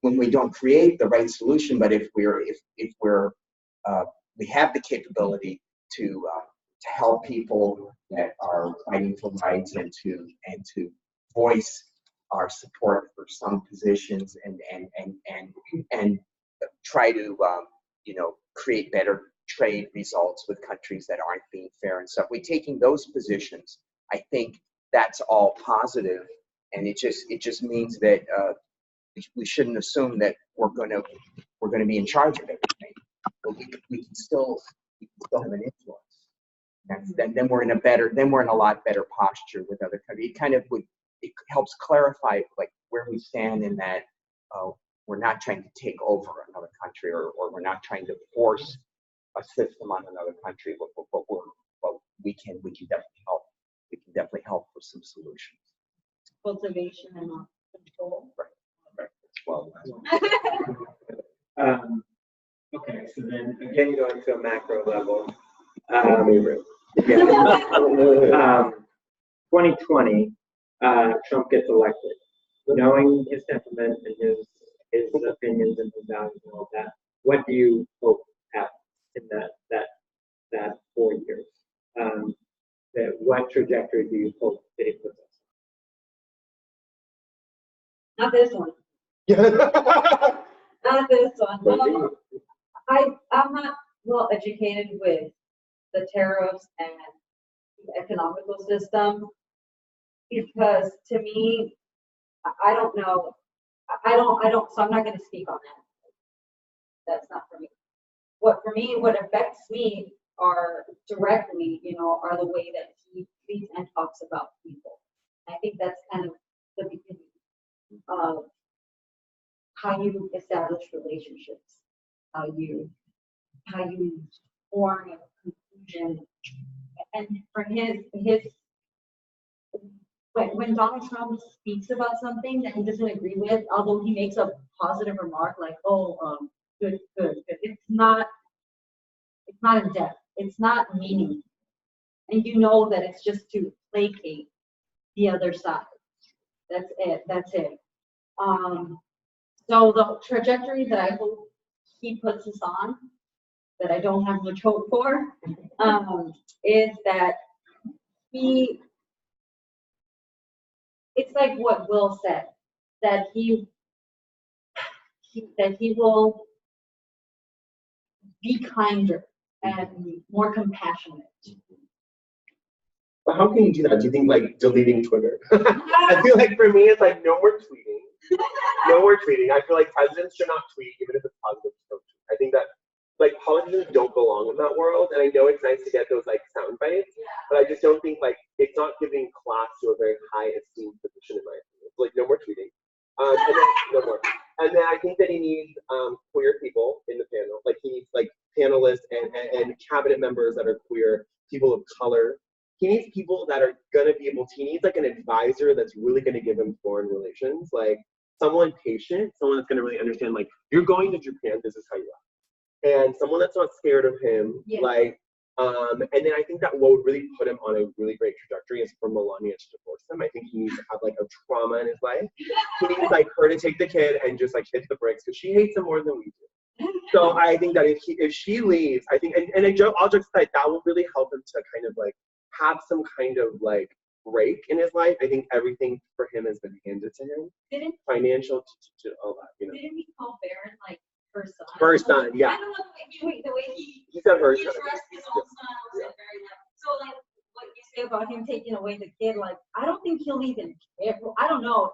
when we don't create the right solution, but if we're we have the capability to help people that are fighting for rights and to voice our support for some positions and try to create better trade results with countries that aren't being fair and stuff. We're taking those positions. I think that's all positive, and it just means that we shouldn't assume that we're going to be in charge of everything. But we can still have an influence. Then we're in a lot better posture with other countries. It helps clarify like where we stand in that we're not trying to take over another country or we're not trying to force a system on another country, but we can definitely help. We can definitely help for some solutions. Cultivation and not control. Right. Well. Okay, so then again, going to a macro level. 2020, Trump gets elected. Knowing his temperament and his opinions and his values and all that, what do you hope happens in that 4 years? What trajectory do you hope that it puts us on? Not this one. Not this one. Well, I'm not well educated with the tariffs and the economical system because to me, I don't know. So I'm not going to speak on that. That's not for me. What affects me are directly, are the way that he treats and talks about people. I think that's kind of the beginning of how you establish relationships, how you form a conclusion, and for his when Donald Trump speaks about something that he doesn't agree with, although he makes a positive remark like, good, it's not in depth. It's not meaningful. And you know that it's just to placate the other side. That's it. So the trajectory that I hope he puts us on, that I don't have much hope for, is that it's like what Will said, that he will be kinder and more compassionate. But how can you do that? Do you think like deleting Twitter? I feel like for me it's like no more tweeting. No more tweeting. I feel like presidents should not tweet even if it's positive. I think that like politicians don't belong in that world, and I know it's nice to get those like sound bites, but I just don't think like it's not giving class to a very high esteemed position in my opinion. So, like no more tweeting. And then, no more. And then I think that he needs queer people in the panel. Like he needs like panelists and cabinet members that are queer, people of color. He needs people that are gonna be able to, he needs like an advisor that's really gonna give him foreign relations, like someone patient, someone that's gonna really understand like, you're going to Japan, this is how you act. And someone that's not scared of him, like, and then I think that what would really put him on a really great trajectory is for Melania to divorce him. I think he needs to have like a trauma in his life. He needs like her to take the kid and just like hit the bricks because she hates him more than we do. So I think that if she leaves, I think, and I'll just say that will really help him to kind of like have some kind of like break in his life. I think everything for him has been handed to him. Financial to all that, Didn't he call Barron like her son? Her son, yeah. I don't know the way he said her he son. addressed his own son. I was very like, so like what you say about him taking away the kid, like I don't think he'll even care. I don't know.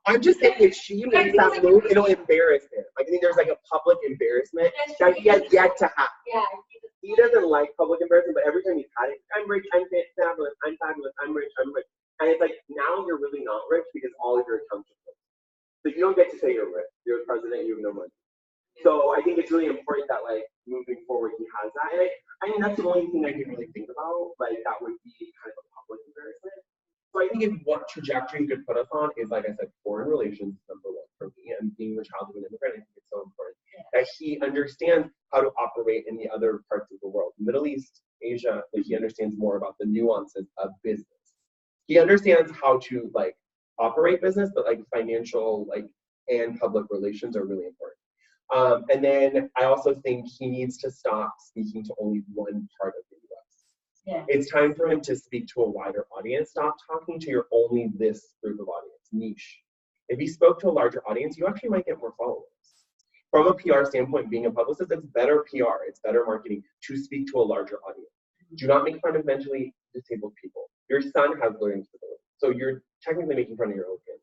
I'm just saying if she makes that move, it'll embarrass him. Like, I think there's like a public embarrassment that he has yet to have. Yeah. He doesn't like public embarrassment, but every time he's had it, I'm rich, I'm fabulous, I'm fabulous, I'm rich, I'm rich. And it's like, now you're really not rich because all of your accounts are closed. So you don't get to say you're rich. You're a president, you have no money. So I think it's really important that like moving forward he has that. And I mean that's the only thing I can really think about. Like that would be kind of a public embarrassment. So I think if what trajectory could put us on is, like I said, foreign relations, number one for me, and being the child of an immigrant, I think it's so important that he understands how to operate in the other parts of the world, Middle East, Asia, that he understands more about the nuances of business. He understands how to like operate business, but like financial, like and public relations are really important. And then I also think he needs to stop speaking to only one part of the US. Yeah. It's time for him to speak to a wider audience. Stop talking to your only this group of audience, niche. If he spoke to a larger audience, you actually might get more followers. From a PR standpoint, being a publicist, it's better PR, it's better marketing to speak to a larger audience. Do not make fun of mentally disabled people. Your son has learning disability, so you're technically making fun of your own kid.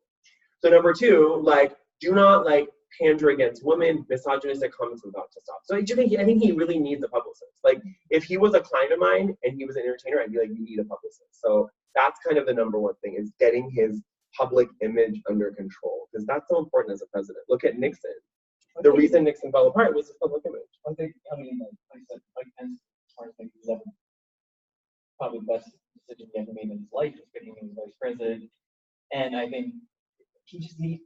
So number two, like, do not like pander against women, misogynistic comments about to stop. So I think he really needs a publicist. Like, if he was a client of mine and he was an entertainer, I'd be like, you need a publicist. So that's kind of the number one thing, is getting his public image under control, because that's so important as a president. Look at Nixon. The reason Nixon fell apart was his public image. I think, like I said, Mike Pence, as far as I think he's ever probably the best decision he ever made in his life is getting him as vice president. And I think he just needs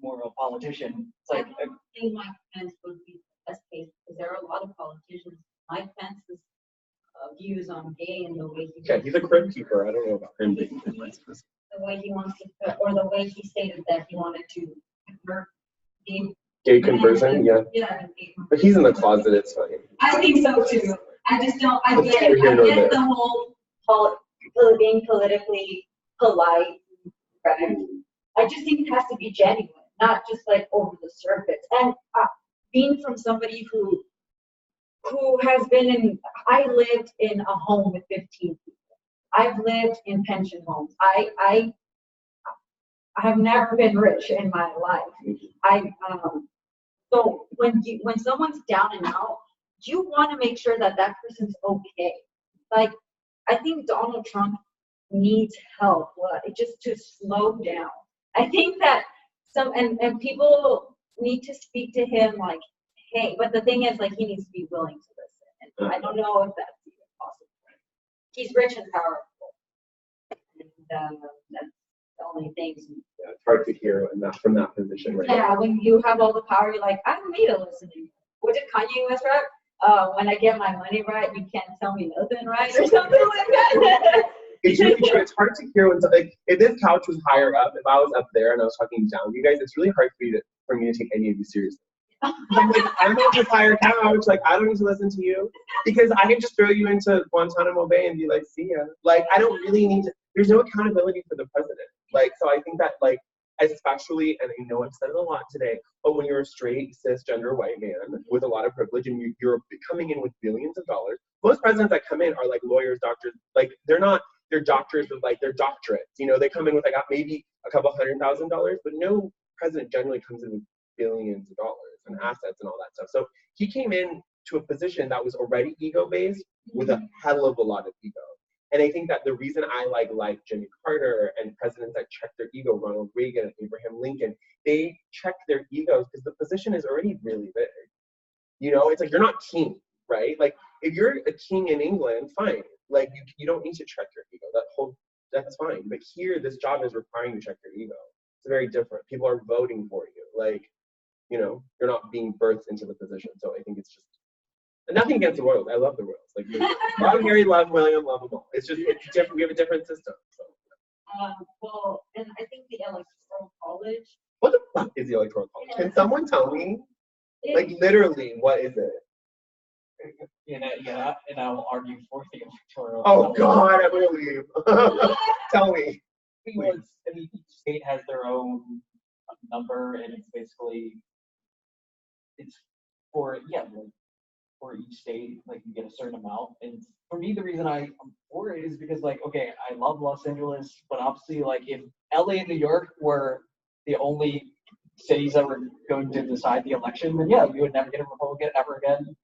more of a politician. It's like, I don't think Mike Pence would be the best case, because there are a lot of politicians. Mike Pence's views on gay and the way he Yeah, he's a crypt keeper. I don't know about him being the vice president. the way he wants to, or the way he stated that he wanted to convert Gay conversion, yeah. Yeah. But he's in the closet, it's fine. I think so too. I just don't, I Let's get hear it. I your get note. the whole being politically polite, right? I just think it has to be genuine, not just like over the surface. And being from somebody who has been in, I lived in a home with 15 people. I've lived in pension homes. I have never been rich in my life. So when someone's down and out, you want to make sure that that person's okay. Like, I think Donald Trump needs help, just to slow down. I think that and people need to speak to him like, hey, but the thing is, like, he needs to be willing to listen. And I don't know if that's even possible. He's rich and powerful. And that's the only thing. Yeah, it's hard to hear from that position right now. Yeah, when you have all the power, you're like, I don't need to listen to you. What did Kanye West rap? When I get my money right, you can't tell me nothing right, or something like that. It's really true. It's hard to hear when, like, if this couch was higher up, if I was up there and I was talking down to you guys, it's really hard for me to take any of you seriously. I'm like, I'm on this higher couch, like, I don't need to listen to you, because I can just throw you into Guantanamo Bay and be like, see ya. Like, I don't really need to, there's no accountability for the president. Like, so I think that, like, especially, and I know I've said it a lot today, but when you're a straight, cisgender white man with a lot of privilege and you're coming in with billions of dollars, most presidents that come in are like lawyers, doctors, like, they're doctors with like their doctorates, you know, they come in with like maybe a couple $100,000, but no president generally comes in with billions of dollars and assets and all that stuff. So he came in to a position that was already ego-based with a hell of a lot of ego. And I think that the reason I like Jimmy Carter and presidents that check their ego, Ronald Reagan and Abraham Lincoln, they check their egos because the position is already really big. You know, it's like, you're not king, right? Like, if you're a king in England, fine. Like, you don't need to check your ego. That's fine. But here, this job is requiring you to check your ego. It's very different. People are voting for you. Like, you know, you're not being birthed into the position. So I think it's just, and nothing against the royals. I love the royals. Like, love Harry, love William, love them all. It's just, it's different. We have a different system. So. Well, and I think the electoral college. What the fuck is the electoral college? Can someone tell me? Like, literally, what is it? Yeah, and I will argue for the electoral. Oh God, I'm gonna leave. Tell me. Because, I mean, each state has their own number, and it's basically, it's for each state, like, you get a certain amount. And for me, the reason I'm for it is because, like, okay, I love Los Angeles, but obviously, like, if LA and New York were the only cities that were going to decide the election, then yeah, we would never get a Republican ever again.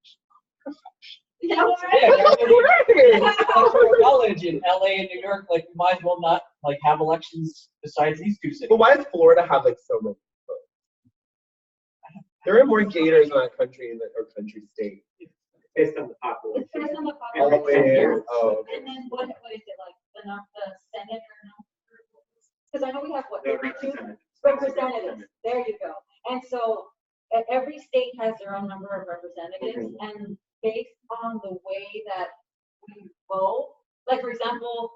Yeah, Electoral college in LA and New York, like, you might as well not, like, have elections besides these two cities. But why does Florida have like so many votes? There are more gators in that country or country state. Based on the population. It's based on the Oh, population. it is. Oh, okay. And then what is it, like, the Senate or no? Because I know we have, what, The 32 representatives. representatives. There you go. And so every state has their own number of representatives, and based on the way that we vote, like, for example,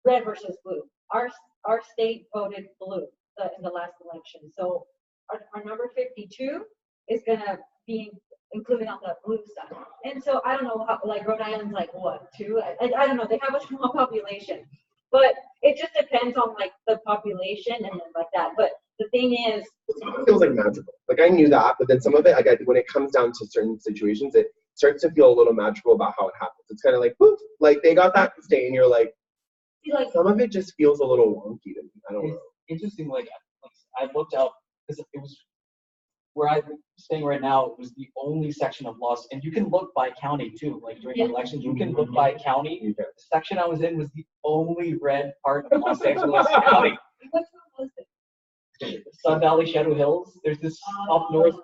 red versus blue. Our state voted blue. in the last election. So our number 52 is gonna be included on the blue side. And so I don't know how, like Rhode Island's like what, 2? I don't know, they have a small population. But it just depends on like the population and then like that. But the thing is, It feels like magical. Like I knew that, but then some of it, like when it comes down to certain situations, it starts to feel a little magical about how it happens. It's kind of like, poof, like they got that state, and you're like, see, like some of it just feels a little wonky to me. I don't know. It's interesting, like I looked out, because it was where I'm staying right now, it was the only section of Los, and you can look by county too, like during Yeah. elections, you can look by county. You can. The section I was in was the only red part of Los Angeles County. which one was it? Sun Valley, Shadow Hills, there's this up north,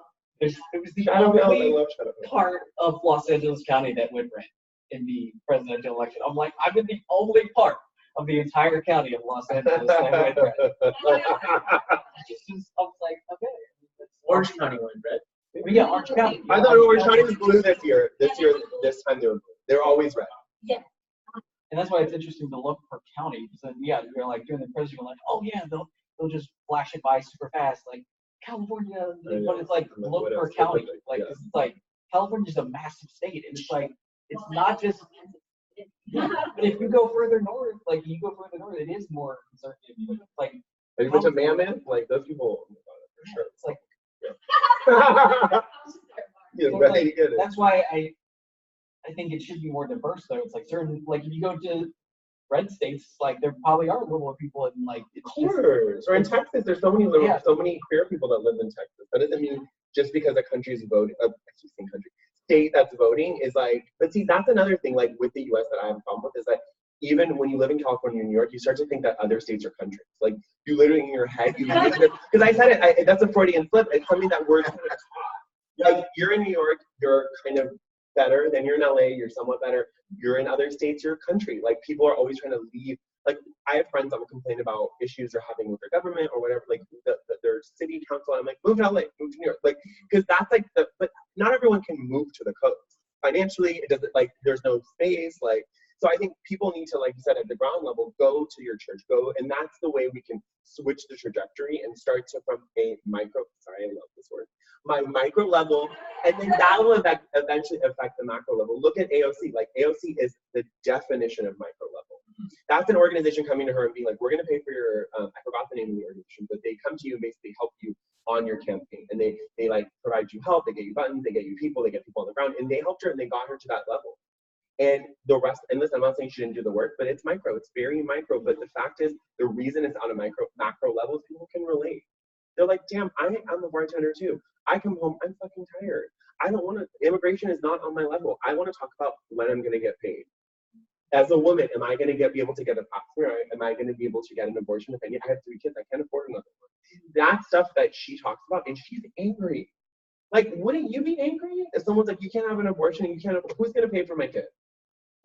it was the Shadow Hills, I only love Shadow Hills. part of Los Angeles County that went red in the presidential election. I'm like, I'm in the only part of the entire county of Los Angeles that went red. I was like, okay. Orange County went red. But yeah, Orange County. I thought Orange County was blue this year. This time they were blue. They're always red. And that's why it's interesting to look per county, because then, yeah, you're like during the president, you're like, oh yeah, they'll just flash it by super fast, like California, but it's like Like, look what per else? county, like Yeah. it's like California's a massive state, and it's like it's not just. But if you go further north, like you go further north, it is more conservative. But it's like Like a bunch of mammoths, like those people. Oh my God, it's like for sure. Yeah, so, right, like, you get it. that's why I think it should be more diverse though. It's like certain, like if you go to red states, like there probably are liberal people and like it's Of course. Or in Texas, there's so many Yeah. so many queer people that live in Texas. That doesn't mean just because a country's voting, state that's voting is like. But see, that's another thing. Like with the U.S. that I have a problem with is that even when you live in California and New York, you start to think that other states are countries. Like you literally in your head, because I said it. That's a Freudian slip. It's something that we're kind of taught. Like you're in New York, you're kind of better. Then you're in LA, you're somewhat better. You're in other states, you're a country. Like people are always trying to leave. Like I have friends that will complain about issues they're having with their government or whatever, like their city council. I'm like, move to LA, move to New York, like because that's like but not everyone can move to the coast financially. It doesn't like there's no space. Like so, I think people need to, like you said, at the ground level, go to your church, go, and that's the way we can switch the trajectory and start to from a micro. Sorry, I love this word. My micro level, and then that will eventually affect the macro level. Look at AOC. Like AOC is the definition of micro level. That's an organization coming to her and being like, we're going to pay for your, I forgot the name of the organization, but they come to you and basically help you on your campaign. And they like provide you help, they get you buttons, they get you people, they get people on the ground. And they helped her and they got her to that level. And the rest, and listen, I'm not saying she didn't do the work, but it's micro, it's very micro. But the fact is, the reason it's on a macro level is people can relate. They're like, damn, I'm a bartender too. I come home, I'm fucking tired. I don't want to, immigration is not on my level. I want to talk about when I'm going to get paid. As a woman, am I going to be able to get a pap smear? Am I going to be able to get an abortion if I need? I have 3 kids. I can't afford another one. That's stuff that she talks about, and she's angry. Like, wouldn't you be angry if someone's like, you can't have an abortion, and you can't? Who's going to pay for my kid?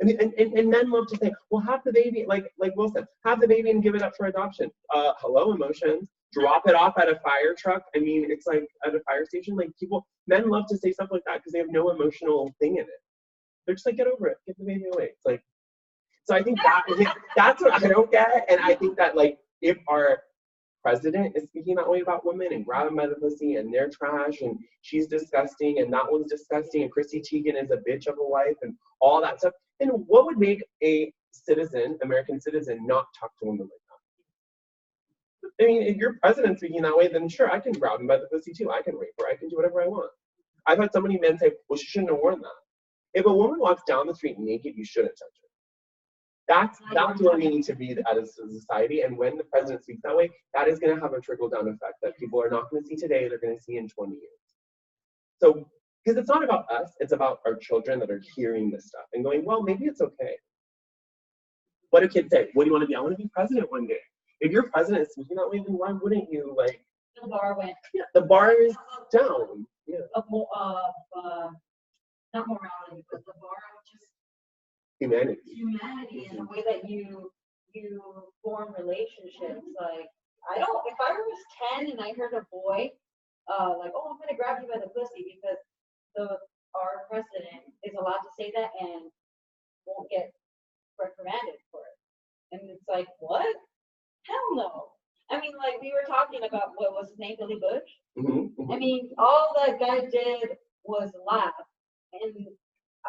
I mean, and men love to say, well, have the baby, like Will said, have the baby and give it up for adoption. Hello, emotions. Drop it off at a fire truck. I mean, it's like at a fire station. Like men love to say stuff like that because they have no emotional thing in it. They're just like, get over it, give the baby away. It's like. So I think that's what I don't get. And I think that like if our president is speaking that way about women and grabbing by the pussy and they're trash and she's disgusting and that one's disgusting and Chrissy Teigen is a bitch of a wife and all that stuff, then what would make a American citizen not talk to women like that? I mean, if your president's speaking that way, then sure, I can grab him by the pussy too. I can rape her. I can do whatever I want. I've had so many men say, well, she shouldn't have worn that. If a woman walks down the street naked, you shouldn't touch her. That's where we need to be as a society. And when the president speaks that way, that is going to have a trickle-down effect that people are not going to see today, they're going to see in 20 years. So, because it's not about us, it's about our children that are hearing this stuff and going, well, maybe it's okay. What do kids say? What do you want to be? I want to be president one day. If your president is speaking that way, then why wouldn't you, like? The bar went. Yeah, the bar is down. Yeah. Not morality, but the bar of just Humanity. and the way that you form relationships. Like if I was 10 and I heard a boy like, oh, I'm gonna grab you by the pussy because our president is allowed to say that and won't get reprimanded for it. And it's like, what? Hell no. I mean, like, we were talking about, what was his name, Billy Bush? Mhm, I mhm. mean, all that guy did was laugh. And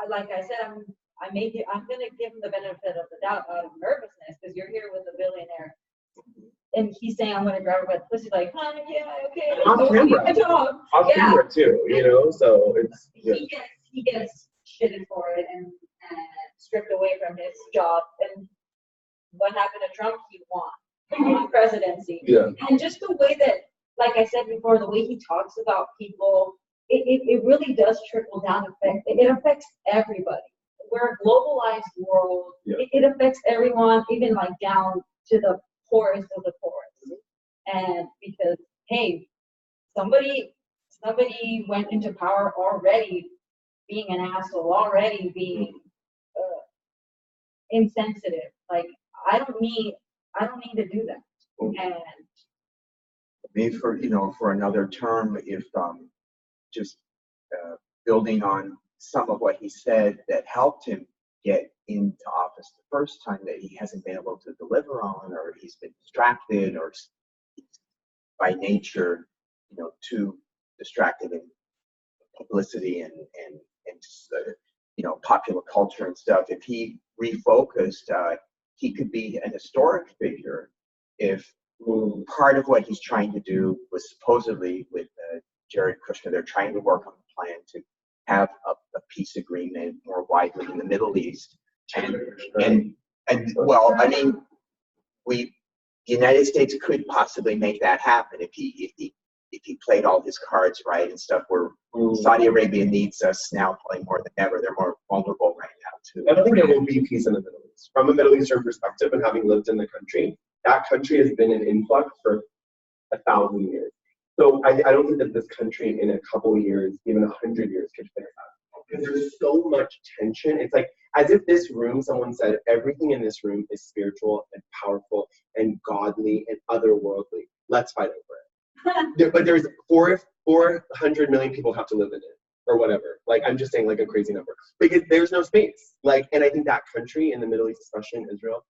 like I said, I'm gonna give him the benefit of the doubt out of nervousness, because you're here with a billionaire. And he's saying, I'm gonna grab her by the pussy, like, huh, yeah, okay. On go camera. get a job. Off Yeah. camera too, you know, so it's, yeah. He gets shitted for it and stripped away from his job. And what happened to Trump? He won presidency. Yeah. And just the way that, like I said before, the way he talks about people, it really does trickle down effect. It affects everybody. We're a globalized world. Yeah. It affects everyone, even like down to the poorest of the poorest. And because, hey, somebody went into power already being an asshole, already being insensitive. Like, I don't need to do that. And Maybe for another term, if just building on some of what he said that helped him get into office the first time that he hasn't been able to deliver on, or he's been distracted, or he's by nature, too distracted in publicity and just, popular culture and stuff. If he refocused, he could be an historic figure if part of what he's trying to do was supposedly with Jared Kushner, they're trying to work on a plan to have a peace agreement more widely in the Middle East. And well, I mean, the United States could possibly make that happen if he played all his cards right and stuff. Where Saudi Arabia needs us now probably more than ever. They're more vulnerable right now too. I don't think there will be peace in the Middle East. From a Middle Eastern perspective, and having lived in the country, that country has been in influx for 1,000 years. So I don't think that this country in a couple of years, even 100 years, could fix that. Because there's so much tension. It's like as if this room, someone said, everything in this room is spiritual and powerful and godly and otherworldly. Let's fight over it. But there's 400 million people have to live in it, or whatever. Like, I'm just saying, like, a crazy number. Because there's no space. Like, and I think that country in the Middle East, especially in Israel,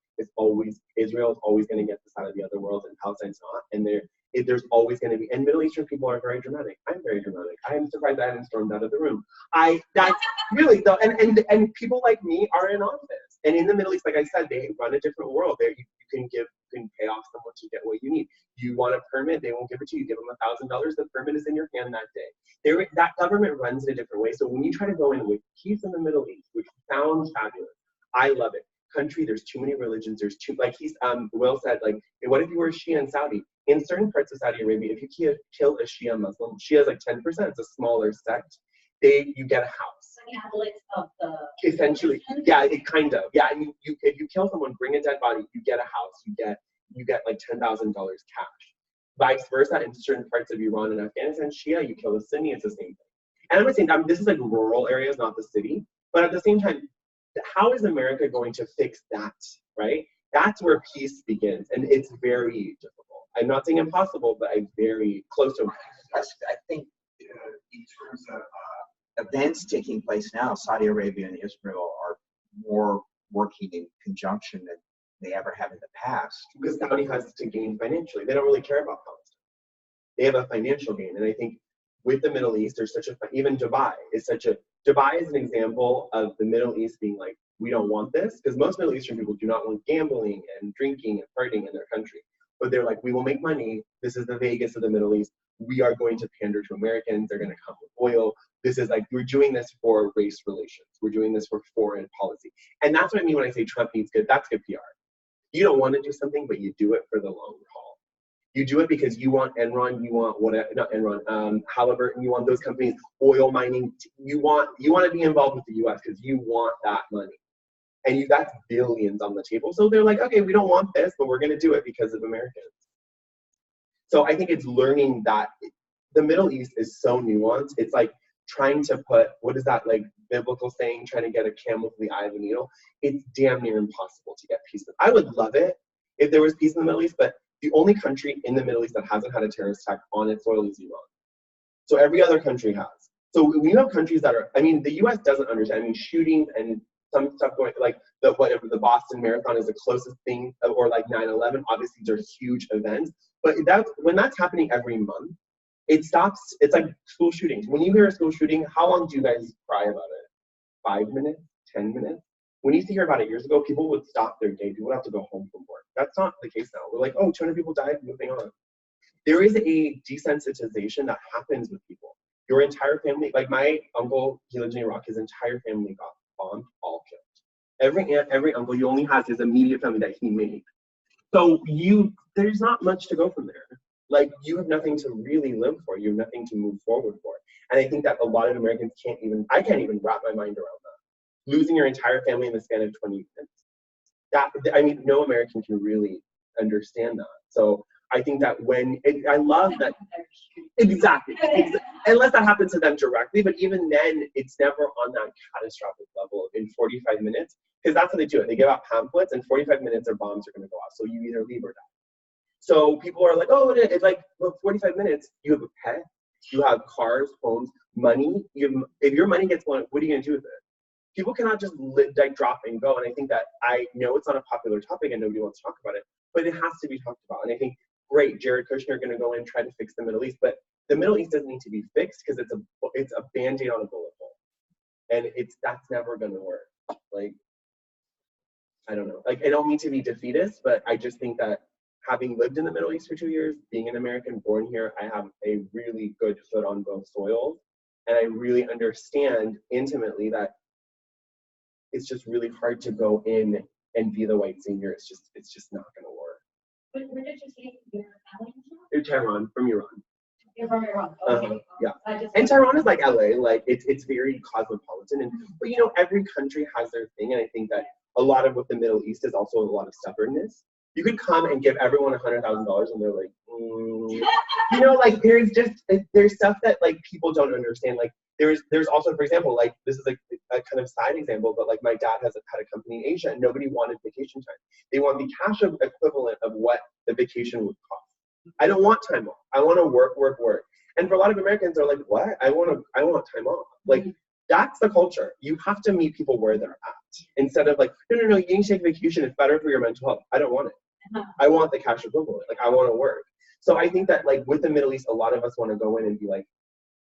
Israel is always going to get this out of the other world, and Palestine's not. And there's always going to be, and Middle Eastern people are very dramatic. I'm very dramatic. I am surprised I haven't stormed out of the room. That's really though, and people like me are in office. And in the Middle East, like I said, they run a different world. There, you can pay off someone to get what you need. You want a permit, they won't give it to you. You give them $1,000, the permit is in your hand that day. That government runs in a different way. So when you try to go in with peace in the Middle East, which sounds fabulous, I love it. Country, there's too many religions. There's too, like Will said, like, what if you were a Shia in Saudi? In certain parts of Saudi Arabia, if you kill a Shia Muslim, Shia is like 10%, it's a smaller sect, you get a house. of the Essentially, yeah, it kind of, yeah. I mean, if you kill someone, bring a dead body, you get a house, you get like $10,000 cash. Vice versa, in certain parts of Iran and Afghanistan, Shia, you kill a Sunni, it's the same thing. And I'm not saying this is like rural areas, not the city, but at the same time, how is America going to fix that, right? That's where peace begins, and it's very difficult. I'm not saying impossible, but I'm very close to it. I think in terms of events taking place now, Saudi Arabia and Israel are more working in conjunction than they ever have in the past. Because Saudi has to gain financially. They don't really care about Palestine. They have a financial gain, and I think with the Middle East, there's even Dubai is an example of the Middle East being like, we don't want this, because most Middle Eastern people do not want gambling and drinking and partying in their country. But they're like, we will make money. This is the Vegas of the Middle East. We are going to pander to Americans. They're going to come with oil. This is like, we're doing this for race relations. We're doing this for foreign policy. And that's what I mean when I say Trump needs good. That's good PR. You don't want to do something, but you do it for the long haul. You do it because you want Enron, you want whatever, not Enron, Halliburton, you want those companies, oil mining. You want to be involved with the U.S. because you want that money. And that's billions on the table. So they're like, okay, we don't want this, but we're going to do it because of Americans. So I think it's learning that the Middle East is so nuanced. It's like trying to put, what is that like biblical saying, trying to get a camel to the eye of a needle? It's damn near impossible to get peace. I would love it if there was peace in the Middle East, but the only country in the Middle East that hasn't had a terrorist attack on its soil is Iran. So every other country has. So when you have countries that are, I mean, the US doesn't understand. I mean, shootings and some stuff going, like the Boston Marathon is the closest thing, or like 9/11. Obviously, these are huge events, But when that's happening every month, it stops. It's like school shootings. When you hear a school shooting, how long do you guys cry about it? 5 minutes, 10 minutes? When you used to hear about it years ago, people would stop their day. People would have to go home from work. That's not the case now. We're like, oh, 200 people died, moving on. There is a desensitization that happens with people. Your entire family, like my uncle, he lives in Iraq, his entire family got bombed, all killed. Every aunt, every uncle, he only has his immediate family that he made. So there's not much to go from there. Like, you have nothing to really live for. You have nothing to move forward for. And I think that a lot of Americans I can't even wrap my mind around that. Losing your entire family in the span of 20 minutes. No American can really understand that. So I think that I love that. Exactly. Unless that happens to them directly, but even then, it's never on that catastrophic level in 45 minutes, because that's how they do it. They give out pamphlets, and 45 minutes their bombs are going to go off. So you either leave or die. So people are like, oh, it's like, well, 45 minutes, you have a pet, you have cars, homes, money. If your money gets blown, what are you going to do with it? People cannot just drop and go. And I think that, I know it's not a popular topic and nobody wants to talk about it, but it has to be talked about. And I think, great, Jared Kushner going to go in and try to fix the Middle East, but the Middle East doesn't need to be fixed because it's a Band-Aid on a bullet hole. And that's never going to work. Like, I don't know. Like, I don't mean to be defeatist, but I just think that having lived in the Middle East for 2 years, being an American born here, I have a really good foot on both soils. And I really understand intimately that it's just really hard to go in and be the white savior. It's just not going to work. Where did you say your family is from? In Tehran, from Iran. You're from Iran. Okay. Yeah. I And Tehran is like LA, like it's very cosmopolitan. But every country has their thing, and I think that a lot of what the Middle East is also a lot of stubbornness. You could come and give everyone $100,000 and they're like, like there's stuff that like people don't understand. Like there's also, for example, like this is like a kind of side example, but like my dad had a company in Asia and nobody wanted vacation time. They want the cash equivalent of what the vacation would cost. I don't want time off. I want to work. And for a lot of Americans, they're like, what? I want time off. Like, that's the culture. You have to meet people where they're at. Instead of like, no, you need to take vacation. It's better for your mental health. I don't want it. I want the cash equivalent. Like, I want to work. So I think that like with the Middle East, a lot of us want to go in and be like,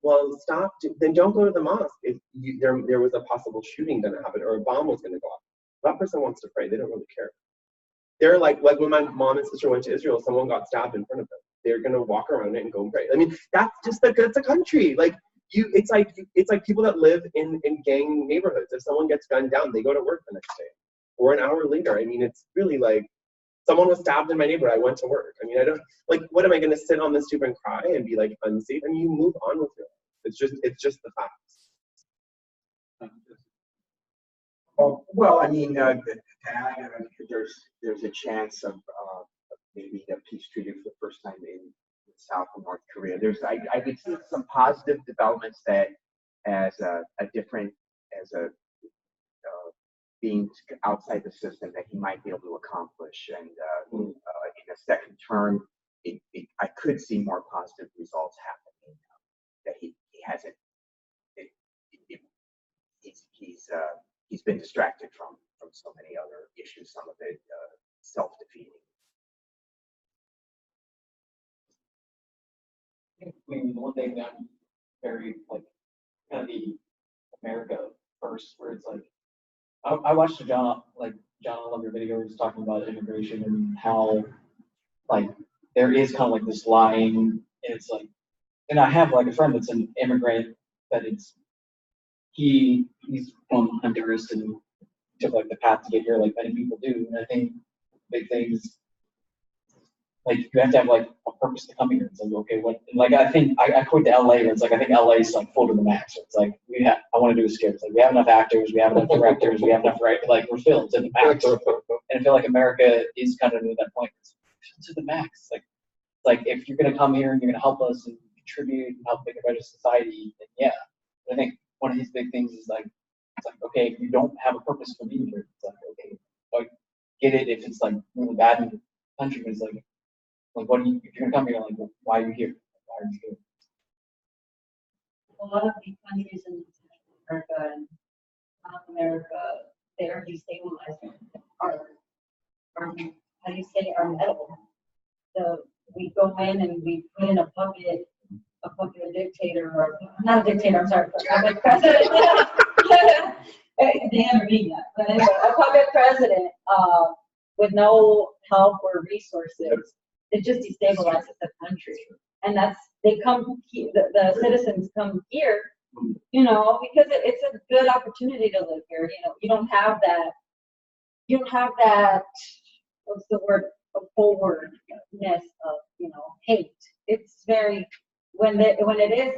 well, stop. Then don't go to the mosque. If there was a possible shooting going to happen or a bomb was going to go off. That person wants to pray. They don't really care. They're like when my mom and sister went to Israel, someone got stabbed in front of them. They're going to walk around it and go and pray. I mean, that's a country. Like, it's like people that live in gang neighborhoods. If someone gets gunned down, they go to work the next day or an hour later. I mean, it's really like someone was stabbed in my neighborhood. I went to work. I mean, I don't like. What am I going to sit on the stoop and cry and be like unsafe? I mean, you move on with your life. It's just the facts. Well, I mean, there's a chance of maybe a peace treaty for the first time in South and North Korea. I could see some positive developments that being outside the system that he might be able to accomplish, and in a second term, I could see more positive results happening that he hasn't. He's been distracted from so many other issues. Some of it self-defeating. I mean, one thing that I'm very like kind of the America first, where it's like I watched a John Oliver video where he was talking about immigration and how like there is kind of like this lying, and it's like, and I have like a friend that's an immigrant that he's from Honduras and took like the path to get here like many people do, and I think big things. Like you have to have like a purpose to come here. It's like, okay, what? And like I think I quit to LA, and it's like I think LA is like full to the max. It's like I want to do a script. It's like we have enough actors, we have enough directors, we have enough like we're filled to the max. And I feel like America is kind of at that point. It's filled to the max. Like if you're gonna come here and you're gonna help us and contribute and help make a better society, then yeah. But I think one of his big things is like it's like okay, if you don't have a purpose for being here, it's like okay, like get it if it's like really bad in the country, but it's like what if you're gonna come here, like why are you here? Why are you here? A lot of these countries in America and South America, they are destabilized. Are how do you say are metal? The we go in and we put in a puppet dictator, or not a dictator, I'm sorry, a puppet president. They haven't been yet, but anyway, a puppet president, with no help or resources, it just destabilizes the country. And they come, the citizens come here, you know, because it's a good opportunity to live here. You know, you don't have that, what's the word, a forwardness of, you know, hate. It's very, when it is,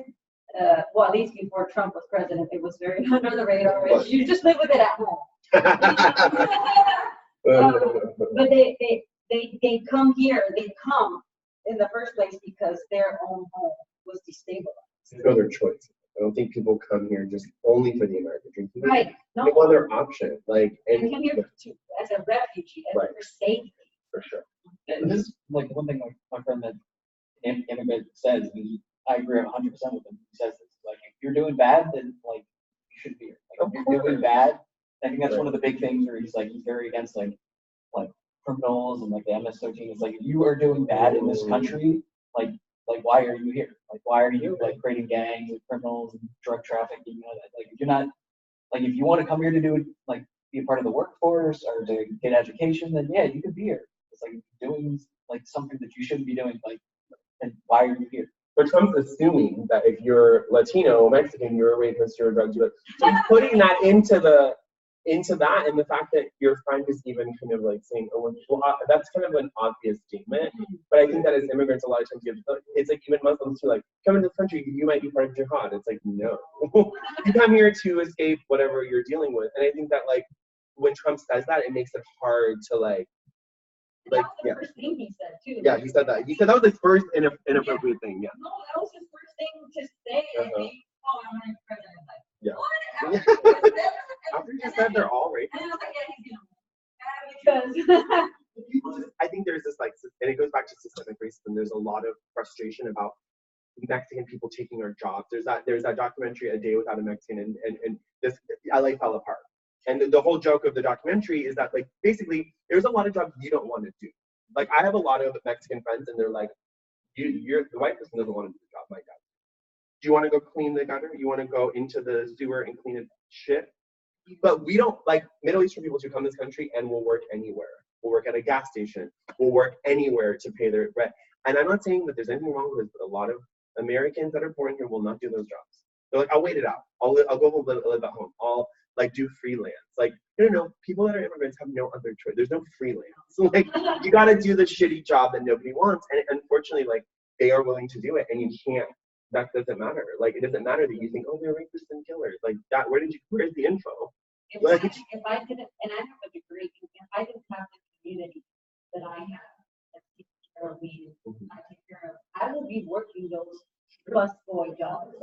well, at least before Trump was president, it was very under the radar. You just live with it at home. But they come here, they come in the first place because their own home was destabilized. There's no other choice. I don't think people come here just only for the American dream. Right. No other option. Like, They come here as a refugee, Right. for safety. for sure. And this is like one thing like my friend that immigrant says, I agree 100% with him. He says this, like, if you're doing bad, then like you shouldn't be here. Like, if you're doing bad, I think that's one of the big things where he's very against like criminals and like the MS-13. It's like, if you are doing bad in this country, like why are you here? Like, why are you like creating gangs with criminals and drug trafficking? You know, like if you're not, like if you want to come here to do like be a part of the workforce or to get education, then yeah, you could be here. It's like doing like something that you shouldn't be doing. Like, then why are you here? But Trump's assuming that if you're Latino, Mexican, you're a rapist, you're a drug dealer. So he's putting that into that, and the fact that your friend is even kind of like saying, oh, well, that's kind of an obvious statement. But I think that as immigrants, a lot of times it's like even Muslims too, like, come into this country, you might be part of jihad. It's like, no. You come here to escape whatever you're dealing with. And I think that like when Trump says that, it makes it hard to like That was the first thing he said too. yeah, he said that. He said that was his first inappropriate thing, yeah. No, that was his first thing to say. Uh-huh. Oh, I'm running for president. Like, Yeah. what? After you said they're all racist. And I was like, yeah, he's gonna because People just, I think there's this like, and it goes back to systemic racism. There's a lot of frustration about Mexican people taking our jobs. There's that documentary, A Day Without a Mexican, and this LA fell apart. And the whole joke of the documentary is that like basically there's a lot of jobs you don't want to do. Like I have a lot of Mexican friends, and they're like, you're the white person doesn't want to do the job like that. Do you want to go clean the gutter? You want to go into the sewer and clean it shit? But we don't, like Middle Eastern people to come to this country and will work anywhere. We'll work at a gas station. We'll work anywhere to pay their rent. And I'm not saying that there's anything wrong with this, but a lot of Americans that are born here will not do those jobs. They're like, I'll wait it out. I'll go home, live at home. I'll like do freelance. Like, no, people that are immigrants have no other choice. There's no freelance. Like, you got to do the shitty job that nobody wants. And unfortunately, like, they are willing to do it, and you can't. That doesn't matter. Like, it doesn't matter that you think, oh, they're rapists and killers. Like that. Where's the info? if I didn't, and I have a degree, if I didn't have the community that I have, that takes care of me, I take care of, I will be working those busboy jobs.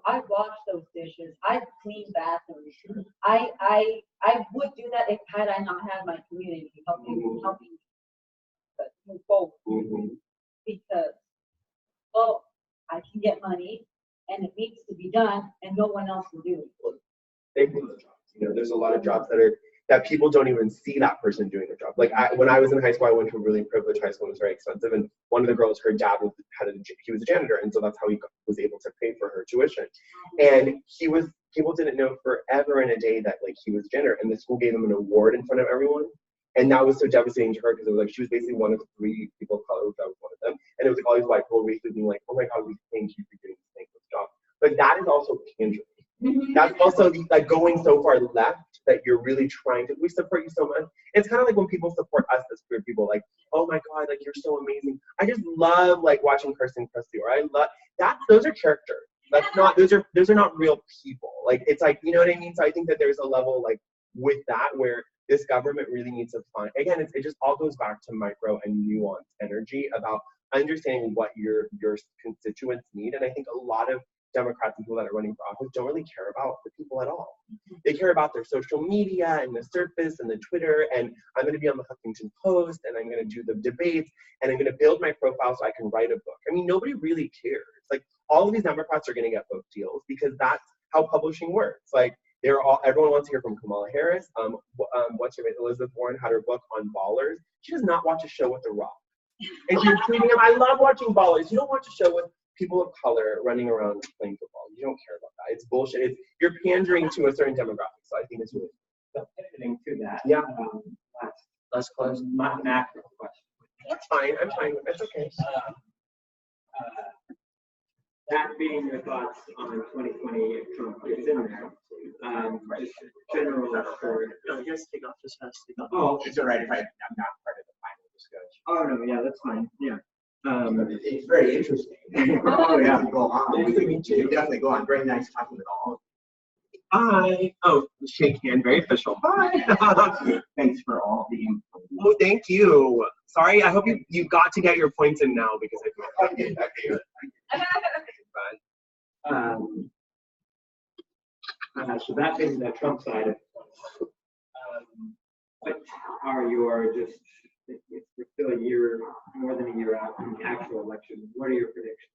I wash those dishes. I clean bathrooms. I would do that if had I not had my community helping me move forward. Mm-hmm. Because, well, I can get money and it needs to be done and no one else will do it. They do the jobs. There's a lot of jobs that people don't even see that person doing the job. Like when I was in high school, I went to a really privileged high school. It was very expensive, and one of the girls, her dad he was a janitor, and so that's how he was able to pay for her tuition. And people didn't know forever and a day that like he was a janitor, and the school gave him an award in front of everyone. And that was so devastating to her because it was like she was basically one of 3 people of color, which I was one of them. And it was like all these white people basically being like, oh my God, we thank you for doing this thankless job. But that is also tangible. That's also like going so far left that you're really trying to, we support you so much. It's kind of like when people support us as queer people, like, oh my God, like you're so amazing. I just love like watching Kirsten Christie, or I love that. Those are characters. That's not, those are not real people. Like, it's like, you know what I mean? So I think that there's a level like with that where this government really needs to find, again, it just all goes back to micro and nuanced energy about understanding what your constituents need. And I think a lot of Democrats and people that are running for office don't really care about the people at all. They care about their social media and the surface and the Twitter, and I'm going to be on the Huffington Post, and I'm going to do the debates, and I'm going to build my profile so I can write a book. I mean, nobody really cares. Like, all of these Democrats are going to get book deals because that's how publishing works. Like, everyone wants to hear from Kamala Harris. What's her name? Elizabeth Warren had her book on ballers. She does not watch a show with The Rock. And you're tweeting them. I love watching ballers. You don't watch a show with people of color running around playing football. You don't care about that. It's bullshit. You're pandering to a certain demographic. So I think it's really. So pivoting to that. Yeah. Last question. My macro question. That's fine. I'm fine. That's okay. That being your thoughts on 2020 if Trump gets in there. Just general short. No, you guys take off this fast. Oh, It's all right if I'm not part of the final discussion. oh no, yeah, that's fine. Yeah. It's very interesting. Oh, yeah. Go on. We can definitely go on. Very nice talking with all of you. Hi. Oh, shake hand. Very official. Hi. Thanks for all the input. Oh, thank you. Sorry. I hope you got to get your points in now because I feel so that being the Trump side of what are your just, we're still more than a year out from the actual election. What are your predictions?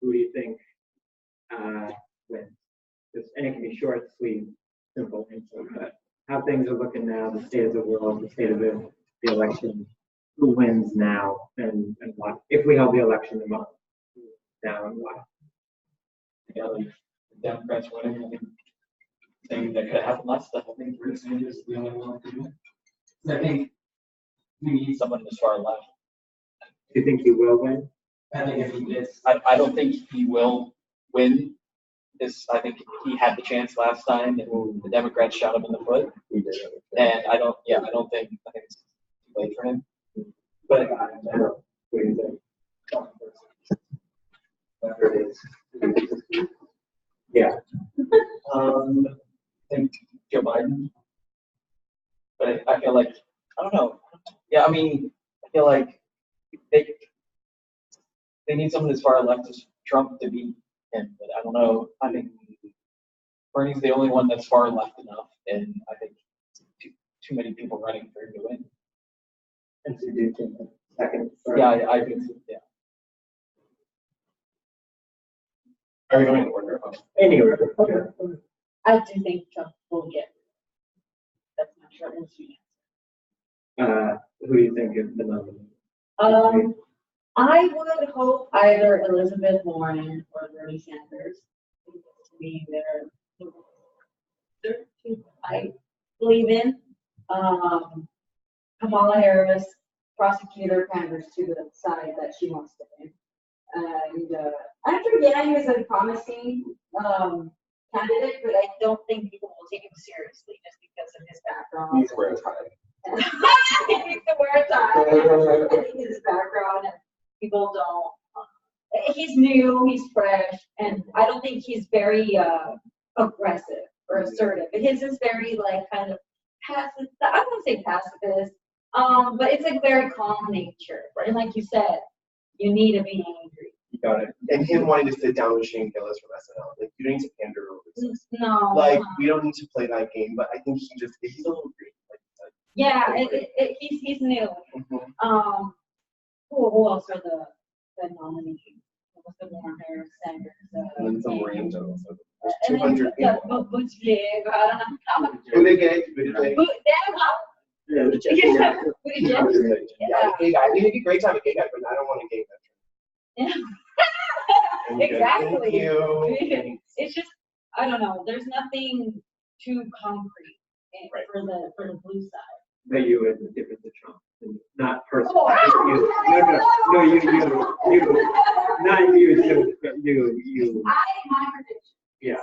Who do you think wins? And it can be short, sweet, simple answer, but how things are looking now, the state of the world, the state of the election, who wins now and what? If we held the election tomorrow, now and why? Yeah, like the Democrats winning, I think thing that could have happened last time. I think Bernie Sanders is the only one to do it. I think we need someone this far left. Do you think he will win? I think if he is, I don't think he will win this. I think he had the chance last time and the Democrats shot him in the foot. And I think it's too late for him. But What do you think? Whatever it is. Yeah. I think Joe Biden. But I feel like, I don't know. Yeah, I mean, I feel like they need someone as far left as Trump to beat him. But I don't know. I think Bernie's the only one that's far left enough. And I think too many people running for him to win. And so do you think second? Yeah, I think so. Yeah. Are we going in order? Anyway. Okay. I do think Trump will get. That's my short and sweet Who do you think is the nominee? answer. I would hope either Elizabeth Warren or Bernie Sanders. To me, they're two I believe in. Kamala Harris, prosecutor, panders to the side that she wants to win. And Andrew Yang is a promising candidate, but I don't think people will take him seriously just because of his background. He's wearing a tie. He needs to wear a tie. I think his background, and people don't. He's new, he's fresh, and I don't think he's very aggressive or assertive. His is very like kind of passive. I wouldn't say pacifist, but it's like very calm nature. And like you said, you need to be angry. Got it. And him wanting to sit down with Shane Gillis from SNL. Like, you don't need to pander over this. No. Like, we don't need to play that game, but I think he's a little green. Yeah, he's new. Mm-hmm. Who else are the nominees? What's the Warren Harris, Sanders? And then some random. So there's And 200 then people. Buttigieg, I don't know. Buttigieg. Yeah, Buttigieg. Yeah, gay guy. I think it'd be great to have a gay guy, but I don't want a gay veteran. Exactly. Thank you. It's just, I don't know, there's nothing too concrete Right. for the blue side. But you would give it to Trump, not personally. Oh, No, you, not you, you. My prediction. Yeah.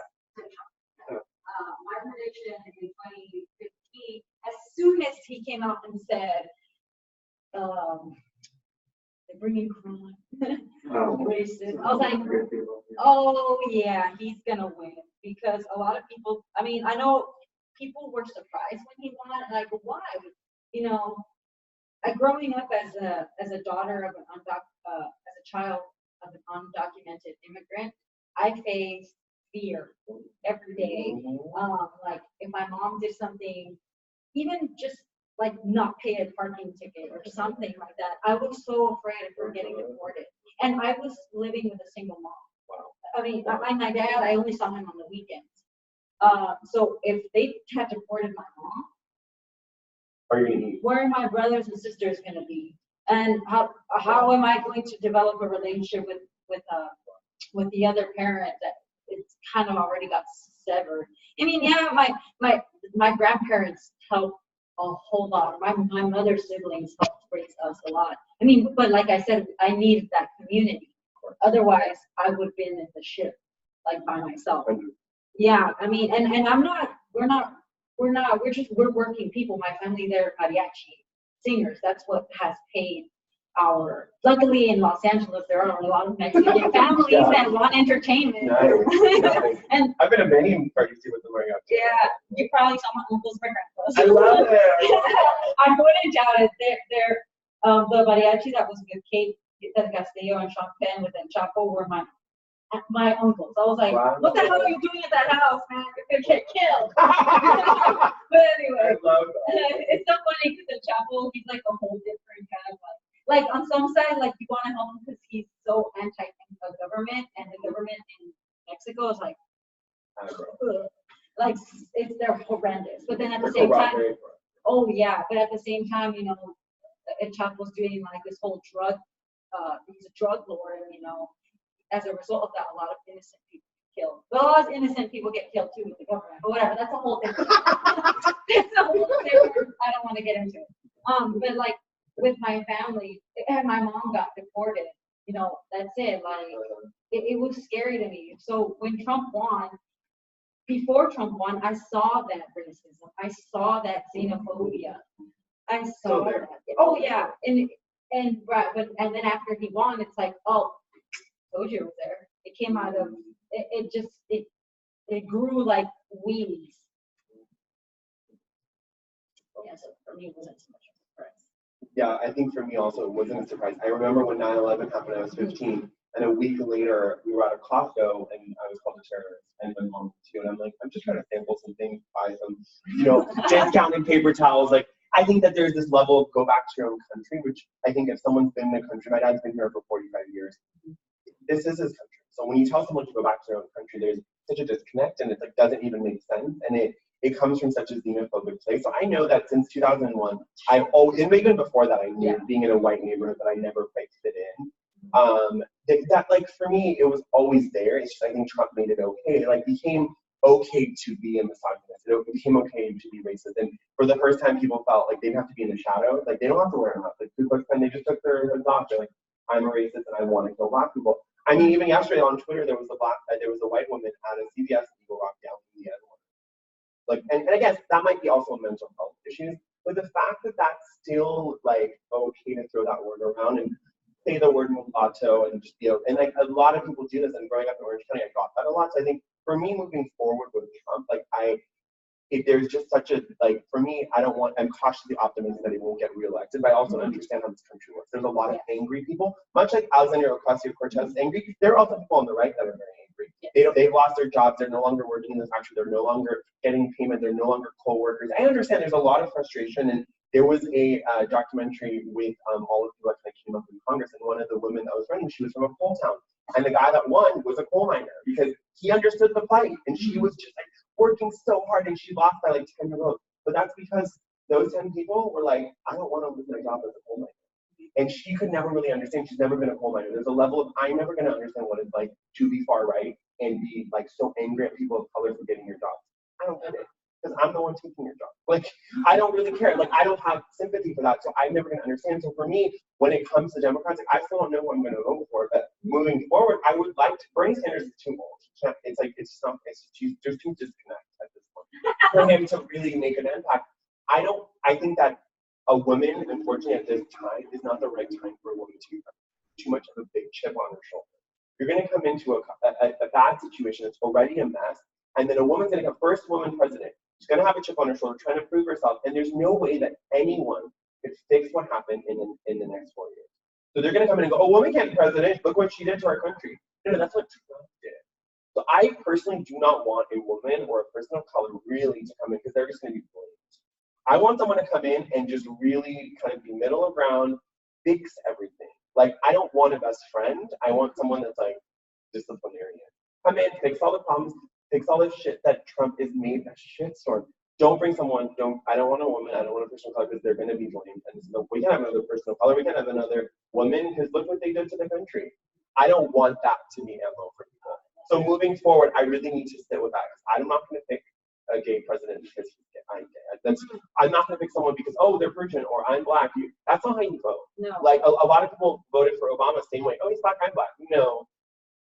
My prediction in 2015, as soon as he came out and said, they're bringing crime. Racist. I was like, oh yeah, he's gonna win because a lot of people. I mean, I know people were surprised when he won, and I go, why? You know, growing up as a daughter of as a child of an undocumented immigrant, I faced fear every day. Like if my mom did something, even just like not pay a parking ticket or something like that, I was so afraid of her getting deported. And I was living with a single mom. Wow. I mean, my dad, I only saw him on the weekends. So if they had deported my mom, Are you gonna eat? where are my brothers and sisters gonna be? And how am I going to develop a relationship with the other parent that it's kind of already got severed? I mean, yeah, my grandparents helped a whole lot. My mother's siblings helped raise us a lot. I mean, but like I said, I needed that community. Otherwise, I would have been in the ship like by myself. Yeah, I mean, and we're working people. My family, they're mariachi singers. That's what has paid our, luckily in Los Angeles, there are a lot of Mexican families that want entertainment. Nice. And I've been to many parties too with the mariachi. yeah, you probably saw my uncles, my grandpas. I love it. I wouldn't doubt it. They're the mariachi that was with Kate Del Castillo and Sean Penn with El Chapo were my uncles. I was like, Wow. what the hell are you doing at that house, man? You're gonna get killed. But anyway, I love that. it's so funny because El Chapo, he's like a whole different kind of like on some side, like you want to help him because he's so anti government, and the government in Mexico is like, ugh. Like they're horrendous. But then at the same time, oh yeah, but at the same time, you know, El Chapo's doing like this whole drug, he's a drug lord, and you know, as a result of that, a lot of innocent people get killed. Well, a lot of innocent people get killed too with the government, but whatever, that's a whole thing. It's a whole thing. I don't want to get into it. But like with my family, and my mom got deported, you know, that's it. Like it was scary to me. So when Trump won, before Trump won, I saw that racism. I saw that xenophobia. I saw that. Oh yeah, and right, but and then after he won, it's like, oh, told you it was there. It came out of it grew like weeds. Yeah, so for me, it wasn't so much of a surprise. Yeah, I think for me also it wasn't a surprise. I remember when 9/11 happened, I was 15, and a week later we were at a Costco and I was called a terrorist, and my mom too. And I'm like, I'm just trying to sample some things, buy some, you know, discounted paper towels. Like, I think that there's this level of go back to your own country, which I think if someone's been in a country, my dad's been here for 45 years. This is his country. So when you tell someone to go back to their own country, there's such a disconnect, and it like doesn't even make sense, and it comes from such a xenophobic place. So I know that since 2001, I've always, and even before that, I knew being in a white neighborhood that I never quite fit in. That like for me, it was always there. It's just I think Trump made it okay. It like became okay to be a misogynist. It became okay to be racist. And for the first time, people felt like they didn't have to be in the shadows. Like they don't have to wear a mask. Like Ku Klux Klan, they just took their hoods off. They're like, I'm a racist and I want to kill black people. I mean, even yesterday on Twitter, there was a white woman at a CVS Eagle Rock down in the N-word. Like, and I guess that might be also mental health issues, but the fact that that's still like okay to throw that word around and say the word mulatto and just be, and like a lot of people do this, and growing up in Orange County, I got that a lot. So I think for me moving forward with Trump, like if there's just such a, like for me, I'm cautiously optimistic that he won't get reelected, but I also understand how this country works. There's a lot of angry people, much like Alexandria Ocasio-Cortez is angry. There are also people on the right that are very angry. They've lost their jobs. They're no longer working in this factory. They're no longer getting payment. They're no longer co-workers. I understand there's a lot of frustration, and there was a documentary with all of the that came up in Congress, and one of the women that was running, she was from a coal town, and the guy that won was a coal miner because he understood the plight, and she was just like working so hard, and she lost by like 10 votes. But that's because those 10 people were like, I don't want to lose my job as a coal miner. And she could never really understand. She's never been a coal miner. There's a level of, I'm never going to understand what it's like to be far right and be like so angry at people of color for getting your jobs. I don't get it because I'm the one taking your job. Like, I don't really care. Like, I don't have sympathy for that. So I'm never going to understand. So for me, when it comes to Democrats, like, I still don't know who I'm going to vote for. But moving forward, I would like to, Bernie Sanders is too old. He can't, it's like, it's not, there's too disconnect at this point for him to really make an impact. I think that a woman, unfortunately, at this time is not the right time for a woman to have too much of a big chip on her shoulder. You're going to come into a bad situation that's already a mess, and then a woman's going to come, first woman president. She's going to have a chip on her shoulder, trying to prove herself, and there's no way that anyone could fix what happened in the next 4 years. So they're going to come in and go, oh, woman can't be president. Look what she did to our country. No, that's what Trump did. So I personally do not want a woman or a person of color really to come in because they're just going to be blamed. I want someone to come in and just really kind of be middle of ground, fix everything. Like, I don't want a best friend. I want someone that's like disciplinarian. Come in, fix all the problems, fix all the shit that Trump has made a shitstorm. don't bring someone, I don't want a woman, I don't want a person of color because they're going to be blamed. And so we can have another person of color, we can have another woman because look what they did to the country. I don't want that to be ammo for people. So moving forward, I really need to sit with that. I'm not going to pick a gay president because I'm gay. I'm not going to pick someone because, oh, they're Persian or I'm black. That's not how you vote. No. Like a lot of people voted for Obama same way. Oh, he's black, I'm black. No.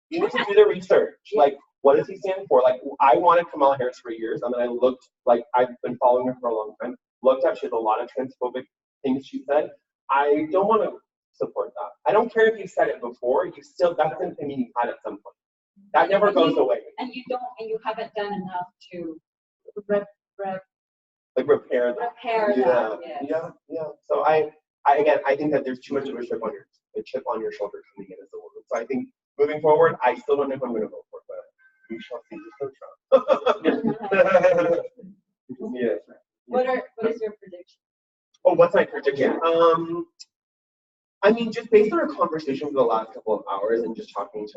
You need to do the research. Like, what does he stand for? Like, I wanted Kamala Harris for years, and then I looked, like, I've been following her for a long time, looked up, she has a lot of transphobic things she said. I don't want to support that. I don't care if you said it before, that's an opinion you had at some point. That never goes away. And you haven't done enough to Like, repair that. repair that, yes. Yeah. So I again, I think that there's too much of a chip on your shoulder coming in as a woman. So I think moving forward, I still don't know if I'm going to vote for it, but we shall see. Yeah. What is your prediction? Oh, what's my prediction? I mean, just based on our conversation for the last couple of hours and just having these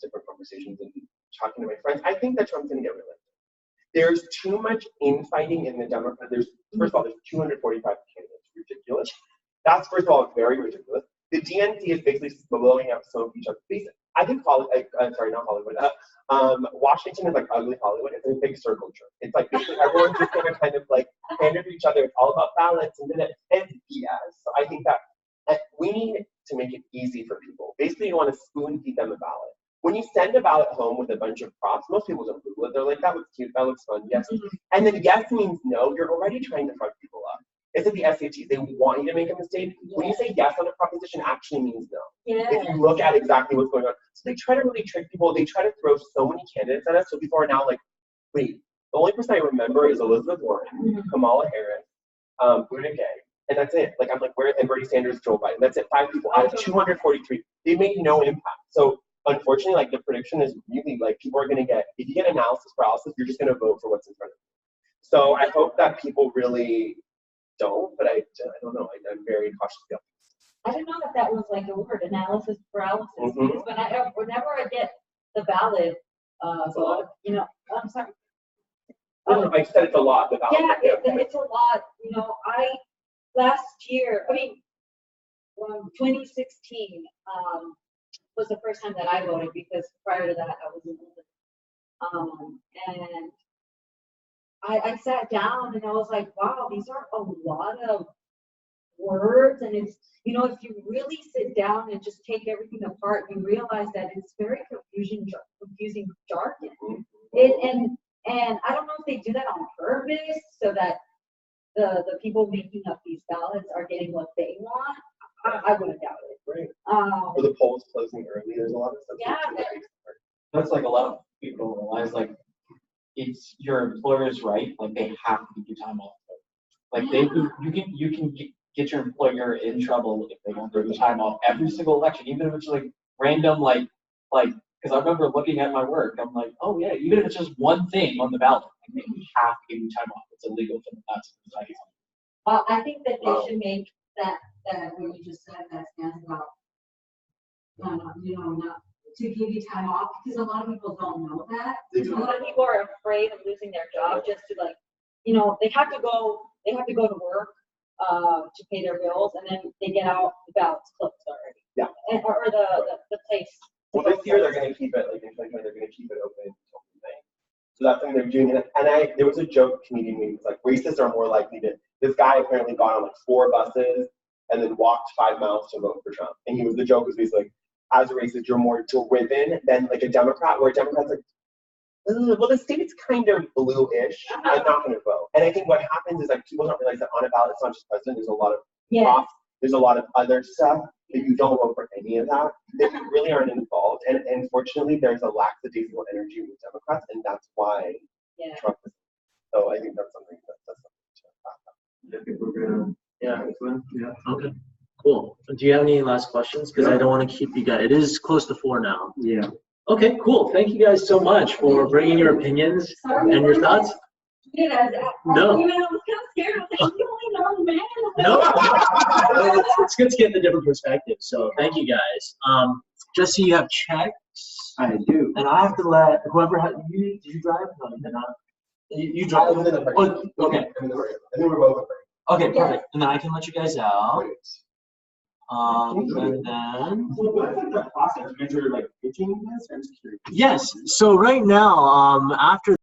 different conversations and talking to my friends, I think that Trump's going to get reelected. There's too much infighting in the Democrats. First of all, there's 245 candidates. Ridiculous. That's, first of all, very ridiculous. The DNC is basically blowing up some of each other's faces. I think not Hollywood. Washington is like ugly Hollywood. It's a big circle jerk. It's like basically everyone's just going to kind of like pander to each other. It's all about ballots and it's BS. So I think that we need to make it easy for people. Basically, you want to spoon feed them a ballot. When you send a ballot home with a bunch of props, most people don't Google it. They're like, that looks cute, that looks fun, yes. And then yes means no, you're already trying to fuck people up. It's like the SATs, they want you to make a mistake. When you say yes on a proposition, actually means no. If you look at exactly what's going on. So they try to really trick people. They try to throw so many candidates at us, so people are now like, wait, the only person I remember is Elizabeth Warren, Kamala Harris, Buttigieg, and that's it. Like, I'm like, and Bernie Sanders, Joe Biden. That's it, 5 people out of 243. They made no impact. So unfortunately, like, the prediction is really, like, people are going to get, if you get analysis paralysis, you're just going to vote for what's in front of you. So I hope that people really don't, but I don't know. I'm very cautiously optimistic. I didn't know that was like a word, analysis paralysis. Because whenever I get the ballot, I'm sorry. I said it's a lot. The ballot. Yeah, it's a lot. Last year, 2016 was the first time that I voted because prior to that I was in London. And I sat down and I was like, wow, these are a lot of words. And it's, if you really sit down and just take everything apart, you realize that it's very confusing jargon. And I don't know if they do that on purpose so that the people making up these ballots are getting what they want. I wouldn't doubt it. Right. Or the polls closing early. There's a lot of stuff. Yeah. That's like a lot of people don't realize, like, it's your employer's right. Like, they have to give you time off. Like, you can get your employer in trouble if they don't give you time off every single election, even if it's like random, like, because I remember looking at my work, I'm like, oh yeah, even if it's just one thing on the ballot, like, we have to give you time off. It's illegal for them not to decide. I think that they should make that what you just said, that stands about, not to give you time off, because a lot of people don't know that. A lot of people are afraid of losing their job just to, like, they have to go to work to pay their bills, and then they get out, the ballots closed already. Yeah. Or the place. Well, this year they're going to keep it, like in 2020, they're going to keep it open until May. So that's something they're doing. And there was a joke comedian meeting, like, racists are more likely to, this guy apparently got on like 4 buses and then walked 5 miles to vote for Trump. And the joke was basically like, as a racist, you're more driven than like a Democrat, where a Democrat's like, well, the state's kind of blue-ish. I'm not going to vote. And I think what happens is, like, people don't realize that on a ballot, it's not just president. There's a lot of props. There's a lot of other stuff that you don't vote for any of that. That you really aren't involved. And unfortunately, there's a lackadaisical energy with Democrats, and that's why Trump is. So I think that's something to I think we're gonna, yeah, okay, cool. Do you have any last questions? Because I don't want to keep you guys. It is close to 4 now. Yeah. Okay, cool. Thank you guys so much for bringing your opinions and your thoughts. No. I was kind of scared. I was like, you only know, man. No, it's good to get the different perspectives. So thank you guys. Jesse, you have checks. I do. And I have to let whoever did you drive? No, you did not. You I drop. was in the break. Oh, okay. I'm in the break. I think we're both in the break. Okay, perfect. And then I can let you guys out. Wait. And then. So what's like the process? You guys are like pitching this? I'm just curious. Yes. So right now, after